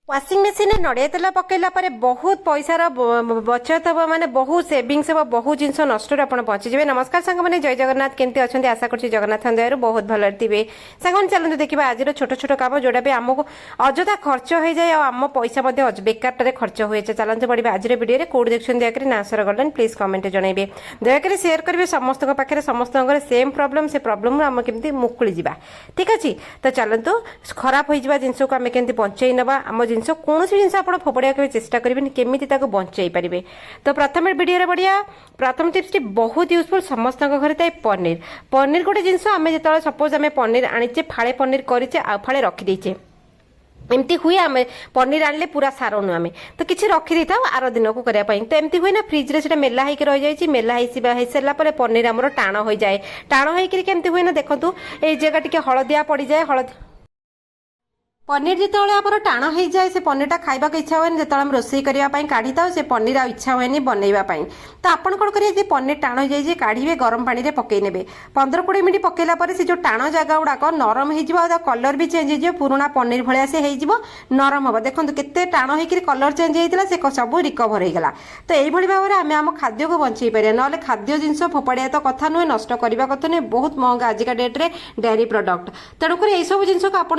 Washing machine नड़िया तेल पकईला बहुत पैसार बचत हम माने बहुत सेविंग्स हम बहुत जिनस नष्ट पहुंचीजे। नमस्कार सांग मैंने जय जगन्नाथ केमती अच्छा आशा कर जगन्नाथ दयार बहुत भल थे। सांग चलते देखा आज छोट छोट काम जोटा भी आमको अजथा खर्च हो जाए आम पैसा बेकार खर्च हुए। चलते पढ़ा आज वीडियो कौट देखते दयाक ना आंसर गलन प्लीज कमेंट जनइबे दयाक सेयार करेंगे समस्त पाखे समस्त सेम प्रोब्लेम से प्रोब्लेम आम केमती मुकुली जा ठीक अच्छे। तो चलतु खराब हो जिन को आम केमती बंचई नवा आम जिन कौन जिन आप फोपड़ा के चेष्टा करेंगे केमी बंचाई पारे। तो प्रथम वीडियो बढ़िया प्रथम टिप्स टी बहुत यूजफुल समस्त घर थाए पनीर। पनीर गोटे जिन आम जो सपोज आम पनीर आनीचे फाड़े पनीर करेचे आ फाड़े रखीदेचे एमती हुए आम पनीर आनले पूरा सार नु आम तो किसी रखी था आर दिन को करने तो एमती हुए ना फ्रिज रे मेला होकर रही जाए मेला हो सारापर पनीर आमर टाण हो जाए टाण होकर हुए ना देखो ये जगह टी हलदिया पड़ जाए हलदी पनीर जिते आम टाण हो जाए से पनीरटा खाइबा इच्छा हुए जो आम रोषे करने काढ़ी था से पनीर आ इच्छा हुए बनवाई तो आपड़ कौन करेंगे पनीर टाण हो जाए काढ़े गरम पानी में पकई ने 15-20 मिनट पकईला से जो टाण जगह गुड़ाक नरम हो कलर भी चेंज हो पुराणा पनीर भाया से हो नरम हम देखो के टाण होकर कलर चेंज होता से सब रिकवर होगा। तो यही भाव में आम आम खाद्य को बंचई पारे ना खाद्य जिन फोपड़िया तो कथा नुहे नष्ट करने कथा नुहे बहुत महंगा आजिका डेट्रे डेयरी प्रोडक्ट तेणुक यही सब जिन को आप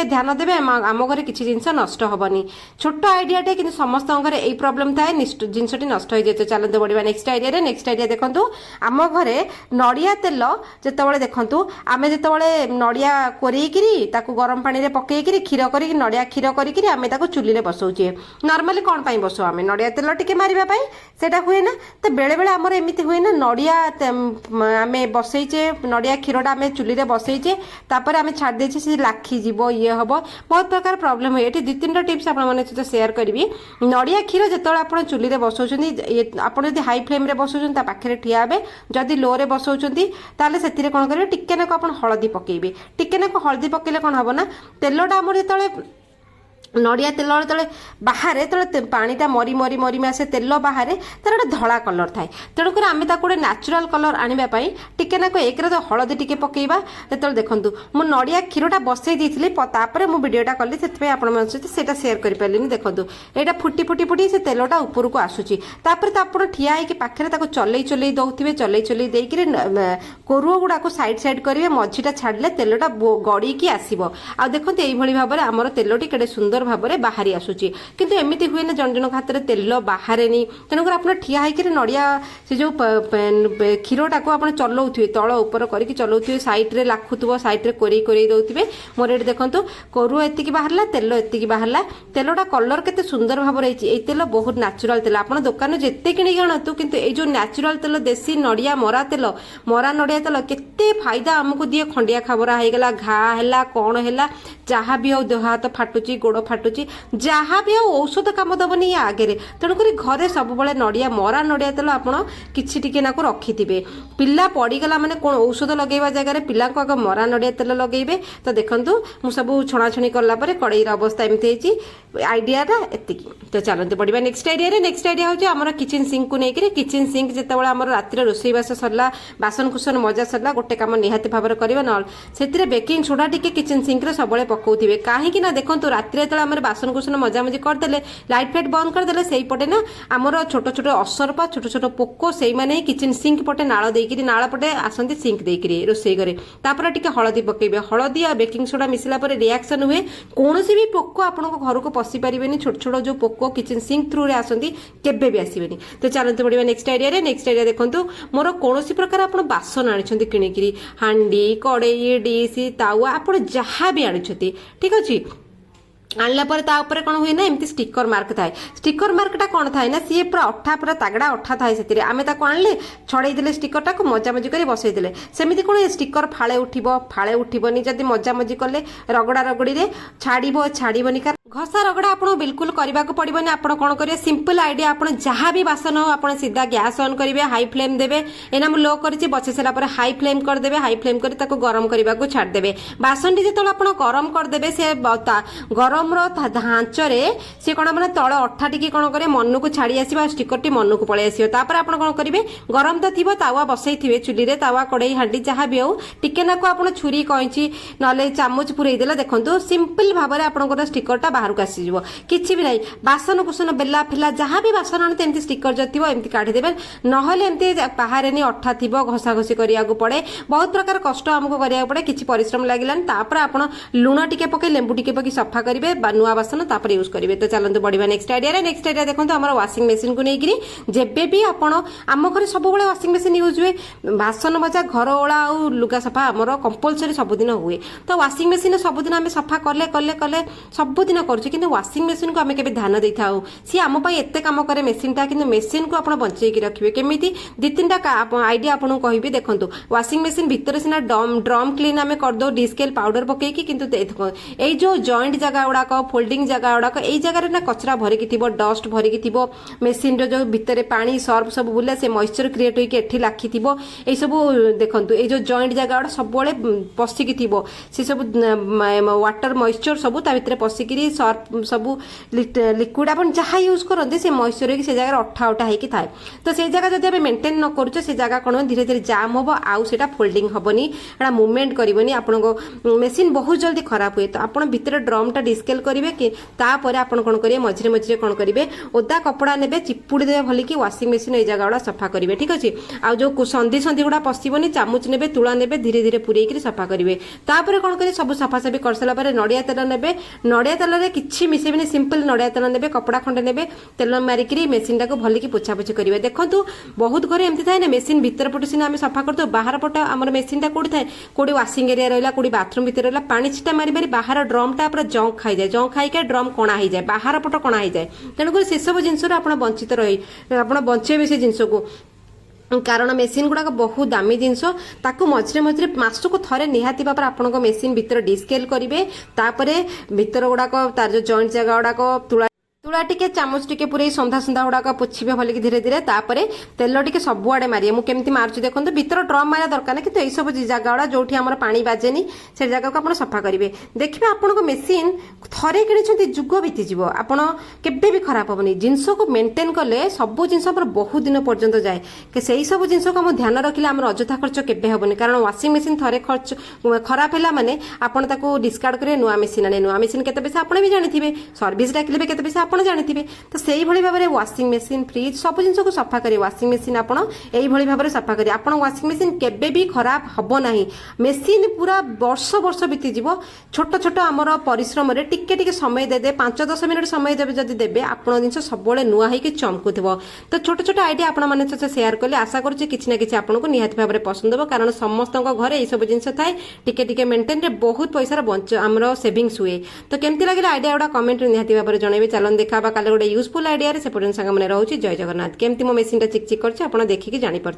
ध्यान देवे आम घर किसी जिन नष्ट हेनी छोट आइडिया टे कि समस्त घर यही प्रोब्लेम थाए जिनटी नष्ट हो जाए। चलते बढ़िया नेक्स्ट आइडिया देखो आम घरे नड़िया तेल जो देखु आम जो नड़िया कोरेकरी गरम पानी में पकईकरी क्षीर कर नड़िया क्षीर कर चुली बसाऊे नर्माली कौन पाई बसाऊ आम नड़िया तेल टी मारे से हुए ना तो बेले बेले आमर एमती हुए ना नड़िया आम बसईचे नड़िया क्षीरटा आम चुली बसईचे तापर आम छाड़ देचे से लाखीज ये हम बहुत प्रकार प्रॉब्लम हुए। ये 2-3 टिप्स आप शेयर करी नड़िया क्षीर जो आप चुली में बसाऊँ आप हाई फ्लेम रे बसाऊँ पाखे ठिया हे जदि लो रे बसाऊँ ताले से कौन करेंगे टिके नाक आप हलदी पकेबे टिके नाक हलदी पकेले कौन हम ना तेलटा आमर जो नड़िया तेल जो बाहर जो पानीटा मरी मरी मरी आसे तेल बाहर तार गोटे धला कलर थाए तेणुक आम गोटे नेचुरल कलर आने टिके नाक एक तो हलदी टिके पकेबा जो देखूँ मु नड़िया क्षीरटा बसई देती मु वीडियोटा कली से आपटा सेयार कर देखूँ यहाँ फुटी फुटी फुटी से तेलटा ऊपर को आसूची तापर तो आप ठिया होकर पाखे चलई चलई दौथे चलई चलई देकर कोरुओ गुड़ाक साइड साइड करेंगे मझीटा छाड़े तेलटा गड़ी की आसो आ देखो यही भाव में आमर तेलटी केड़े सुंदर भाव में बाहरी आसूची किंतु एमती हुए ना जन जन हाथ में तेल बाहर तेणुकर आप ठिया होकर नड़िया से जो क्षीरटा को आप चलाऊे तल ऊपर करके चलाऊे सैड्रे लाखुव सैड्रे कोरे कोरे दौथे मोर ये देखो कोरुआ एतिकी बाहरला तेल एतिकी बाहरला तेलटा कलर केते सुंदर भाव रही तेल बहुत नेचुरल तेल आप दुकान जिते किणी आणतु किंतु ये जो नेचुरल तेल देसी नड़िया मरा तेल मरा नड़िया तेल केते फायदा आमको दिए खंडिया खबरा होगा घा है कौन है जहाँ भी हो देह हाथ फाटुची गोड़ फाटुची जहाँ भी औषध काम दबनी आगे तेणुक घरे सब नड़िया मरा नड़िया तेल आप किसी टिके नाक रखिथे पिला पड़गला माने कौन औषध लगेवा जगह पिला को आग मरा नड़िया तेल लगेबे। तो देखूँ मुझे सब छणाछणी कलापर कड़ईर अवस्था एमती आइडियाटा एतिकी। तो चलते बढ़िया नेक्स्ट आइडिया हूँ आम किचेन सिंक को लेकर किचेन सिंक जो आम रातिर रोषेईवास सरला बासन कुसन मजा सरला गोटे कम निहाती भाव करवा ना से बेकिंग सोडा टी किचेन सिंक सब पकाउे कहीं देखो रातिर जो आम बासन कुसन मजामजी करदे लाइट फाइट बंद करदे से पटे ना आमर छोट छोट असरपा छोट छोट पोक से मैंने किचेन सिंक पटे नाल देकर नाल पटे आसती सिंक देकर रोषे करे तापर टिके हलदी पकेबे हलदी आ बेकिंग सोडा मिसला पर रिएक्शन हुए कौन भी पोक आप घर को पशि पारे छोट छोट जो पोक किचेन सिंक थ्रू आसती केबे भी आसबेनी। तो चलते बढ़िया नेक्स्ट आइडिया देखो मोर कौन प्रकार आप बासन आनी किणिकी हांडी कड़ई डिश तावा आप जहाँ भी आनी ठीक अच्छे आणला पर कौन हुए ना एमती स्टिकर मार्क थाए स्टिकर मार्कटा कौन थाए ना सी पूरा अठा पूरा तागड़ा अठा थाए से आम आणले छड़े देले स्टिकरटा को मजामजी कर बसई देले सेमती कौन स्टिकर फाड़े उठबनी जदि मजामजी कले रगड़ा रगड़ी छाड़बनी घसा रगड़ा आप बिल्कुल करने को पड़ोनी आप कौन करेंगे सिंपल आइडिया आप जहाँ भी बासन हो आप सीधा गैस ऑन करेंगे हाई फ्लेम देवे एना मुझे लो कर बसई सारापर हाई फ्लेम करदे हाई फ्लेम कर गरम करने को छाड़देवे बासन टी जो आप गरम करदे से गरम धांचरे सी कौन मैंने तल अठा टी कौन करे मन को छाड़ी आस स्टिकर टी मन को पलि आसपर आप कौन करेंगे गरम तो थी तावा बसई थे चुली में तावा कड़ई हांडी जहाँ भी हो टिके नाक आप छुरी कैंची ना चामच पुरई देला देखो सिंपल भाव में आप स्टिकरटा बाहर को आसीଯିव किछि भी नहीं बासन कुसन बेला फेला जहाँ भी बासन आने एमती स्टिकर जो थी एमती काढ़ीदेवे नहले एमती बाहर नहीं अठा थी घसा घसी करा पड़े बहुत प्रकार कष्ट आमको करा पड़े किसी परिश्रम लगे तापर आप लुण टिके पकई लेंबू टिके पकई सफा करेंगे नुआ बासन तापर यूज करेंगे तो चलते बढ़िया नेक्स्ट आइडिया देखो आम वाशिंग मेसीन को लेकिन जेबे भी आपण आम घर सब वाशिंग मेसीन यूज हुए बासन मजा घर ओला आ लुगा सफा आमर कंपलसरी सबुदिन हुए तो वाशिंग मेसीन सबुदिन आम सफा कले कले कले सबुदिन करुचे कि वाशिंग मेसीन को आम के ध्यान दे था सी आम एत कम करे मेसीनटा कि मेसीन को आप बचेकी रखिए केमी दी तीन आइडिया आपको कहबी देखो वाशिंग मेसीन भितर सीना ड्रम क्लीन आम करदे डिस्केल पाउडर पकईकी कि ये जो जॉइंट जगह गुड़ाक फोल्डिंग जगह गुड़ाक यही जगह ना कचरा भरिकी थी डस्ट भरिकी थी मेसीन जो भितर पानी सर्फ सब बुले से मॉइस्चर क्रिएट होकर एठी लाखी थी ये सब देखो ये जो जॉइंट जगह गुड़ा सब पशिकी थी से सब वाटर मॉइस्चर सब भितर पशिकी सर्फ सब लिक्विड आप जहाँ यूज करते से मॉइस्चर से जगह अठा उठा होती थाए तो से जगह जब आम मेंटेन न करुचे से जगह कौन धीरे धीरे जाम हम आउ से फोल्डिंग हेनी मुवमेंट करनी आपको मेसीन बहुत जल्दी खराब हुए तो आप भितर ड्रमटा डिस्केल करेंगे कि तापर आप कौन करेंगे मझे मझे कौन करेंगे ओदा कपड़ा ने चिपुड़ी देवे भल कि वाशिंग मेसीन ये जगह गुड़ा सफा करेंगे ठीक अच्छे आ जो संधि संधि गुड़ा पशबनी चामुच ने तुला ने धीरे धीरे पूरेक सफा करेंगे तापर कौन करेंगे सब सफासफी कर सारा नड़िया तेल ने नड़िया तेल में किसी मिसेबनी सिंपल नड़िया तेल ने कपड़ा खंडे ने तेल मारिक मेसीन टाक भल कि पोछापोछि करेंगे देखो बहुत घर एमती थाए ना मेसीन भितर पटे सीना आम सफा करते बाहर पट आम मेसीन टा कौटी थाए कौटी वाशिंग एरिया रहा कौटी बाथरूम भितर रहा पानी छिटा मारी मारी बाहर ड्रमटा पूरा जंक खाई जाए जंक खाई ड्रम कणा हो जाए बाहर पट कणा हो जाए तेणुक से सब जिनस वंचित रही आप बचे से जिनस को कारण मेसीन गुड़ाक बहुत दामी जिनस ताकू मझे मझे मासक थरे निहाती भाव आपण मेसीन भितर डिस्केल करेंगे तापर भितर गुड़ाक तार जो जॉइंट जगह गुड़ाक तुला टिके चामच टिके पूरे संधा संधा गुड़ाक पोछिबे भल कि धीरे धीरे तापर तेल टिके सबुआड़े मारे मुझे केमती मार्च देखो भितर ड्रम मारा दरकार ना कि सब जगह गुड़ा जो आम पानी बाजेनी से जगह को आप सफा करेंगे देखिए आपण मेसीन थरे कि जुग बीतीज आपड़ केबे भी खराब हेनी जिनस को मेंटेन कले सब जिन बहुत दिन पर्यंत जाए कि से सब जिन को आम ध्यान रखिले आम अଯଥା खर्च केबे हेनी कारण वाशिंग मेसीन थरे खर्च खराब है माने आपको डिस्कार्ड करेंगे नुआ मेसीन आने नुआ मेसीन केते पैसा आपने भी जानी सर्विस डाकिले केते पैसा आप जानी तो से भाव में वाशिंग मेसीन फ्रिज सब जिन को सफा करेंगे वाशिंग मेसीन आपड़ यही भाव में सफा करेंगे आप वाशिंग मेसीन केबे भी खराब हम ना मेसीन पूरा वर्ष वर्ष बीतीज छोट छोट आमर परिश्रम टिके टिके समय दे 5-10 मिनट समय देवे जदि देवे आप जिन सब नुआ होकर चमकु तो छोट छोट आइडिया आपण मैंने सेयार कले आशा करुच्चे किसी ना कि आपको निहाती भाव में पसंद हो कारण समस्त घर यही सब जिन थाए टिके टिके मेंटेन रे बहुत पैसा आमर सेविंग्स हुए तो केमती लगे आइडिया गुड़ा कमेंट निहाती भाव में जनइबे चलन देखा काले गोटे यूजफुल आइडिया से पर्यटन सांग मैंने रोचे जय जगन्नाथ केमती मो मेसीन टा चिक चिक कर देखिकी जानी पार्थ।